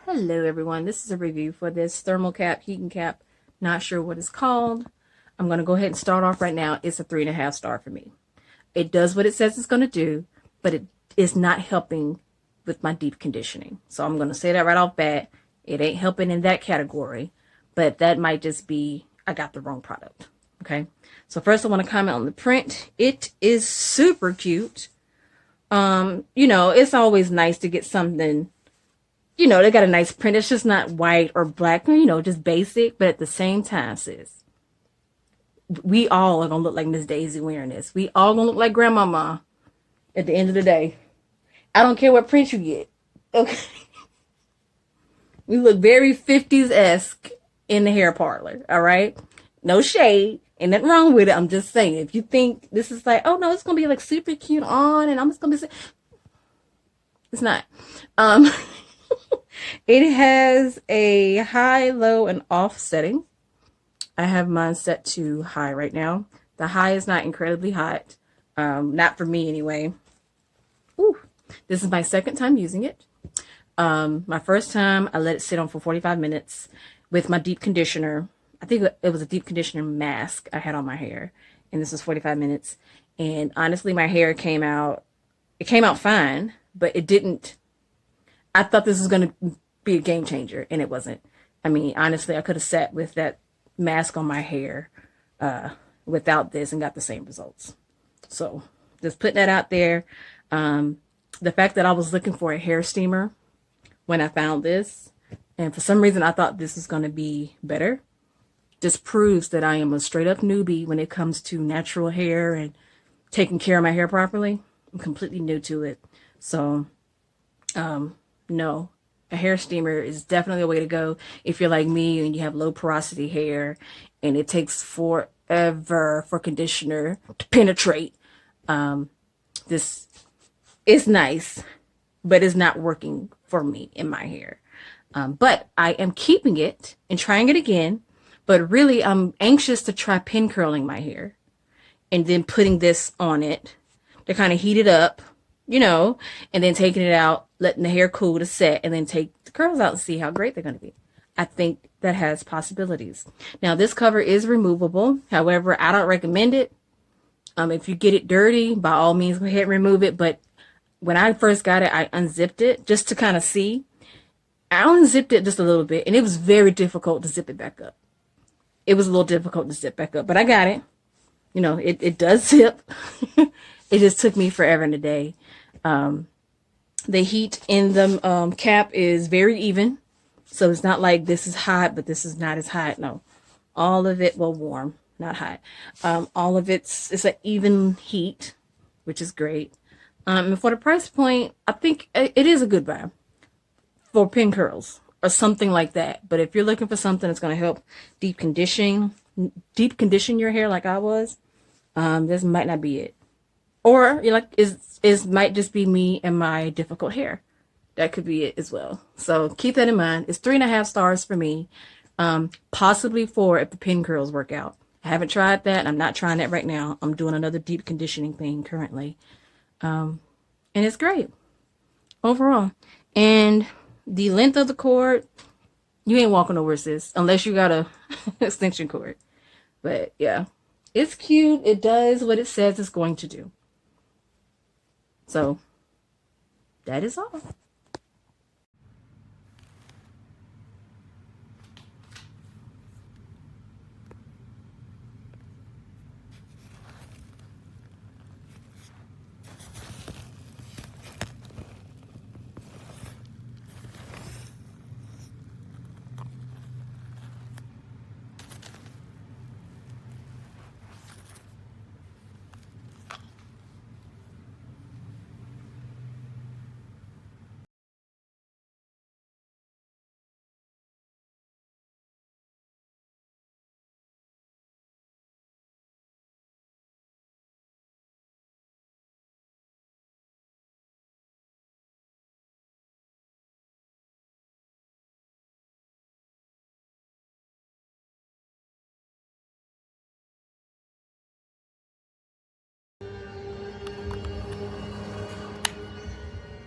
Hello everyone, this is a review for this thermal cap, heating cap, not sure what it's called. I'm going to go ahead and start off right now. It's a 3.5 star for me. It does what it says it's going to do, but it is not helping with my deep conditioning. So I'm going to say that right off bat. It ain't helping in that category, but that might just be I got the wrong product. Okay, so first I want to comment on the print. It is super cute. It's always nice to get something, they got a nice print. It's just not white or black, just basic. But at the same time, sis, we all are going to look like Miss Daisy wearing this. We all going to look like Grandmama at the end of the day. I don't care what print you get. Okay. We look very 50s-esque in the hair parlor. All right. No shade. Ain't nothing wrong with it. I'm just saying, if you think this is like, oh no, it's going to be like super cute on and I'm just going to be, it's not. It has a high, low, and off setting. I have mine set to high right now. The high is not incredibly hot. Not for me anyway. Ooh, this is my second time using it. My first time, I let it sit on for 45 minutes with my deep conditioner. I think it was a deep conditioner mask I had on my hair. And this was 45 minutes. And honestly, my hair came out fine, but it didn't. I thought this was going to be a game changer, and it wasn't. I mean, honestly, I could have sat with that mask on my hair without this and got the same results. So just putting that out there. The fact that I was looking for a hair steamer when I found this, and for some reason I thought this was going to be better, just proves that I am a straight up newbie when it comes to natural hair and taking care of my hair properly. I'm completely new to it. So, no, a hair steamer is definitely a way to go if you're like me and you have low porosity hair and it takes forever for conditioner to penetrate. This is nice, but it's not working for me in my hair. But I am keeping it and trying it again. But really, I'm anxious to try pin curling my hair and then putting this on it to kind of heat it up, and then taking it out, letting the hair cool to set, and then take the curls out and see how great they're going to be. I think that has possibilities. Now, this cover is removable. However, I don't recommend it. If you get it dirty, by all means, go ahead and remove it. But when I first got it, I unzipped it just to kind of see. I unzipped it just a little bit, and it was very difficult to zip it back up. It was a little difficult to zip back up, but I got it. It does zip. It just took me forever and a day. The heat in the cap is very even. So it's not like this is hot, but this is not as hot. No, all of it, warm, not hot. All of it's an even heat, which is great. And for the price point, I think it is a good buy for pin curls or something like that. But if you're looking for something that's going to help deep condition your hair like I was, this might not be it. Or you're like, it might just be me and my difficult hair. That could be it as well. So keep that in mind. It's 3.5 stars for me. Possibly 4 if the pin curls work out. I haven't tried that. I'm not trying that right now. I'm doing another deep conditioning thing currently. And it's great overall. And the length of the cord, you ain't walking nowhere, sis, unless you got a extension cord. But yeah, it's cute. It does what it says it's going to do. So that is all.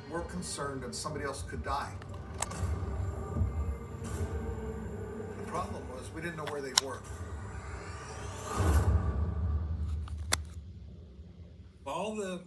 We're concerned that somebody else could die. didn't know where they were. All the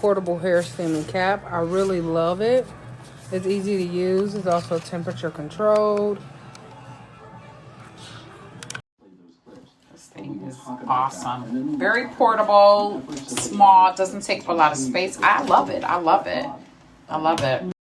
portable hair steaming cap. I really love it. It's easy to use. It's also temperature controlled. This thing is awesome. Very portable, small, doesn't take up a lot of space. I love it. I love it. I love it.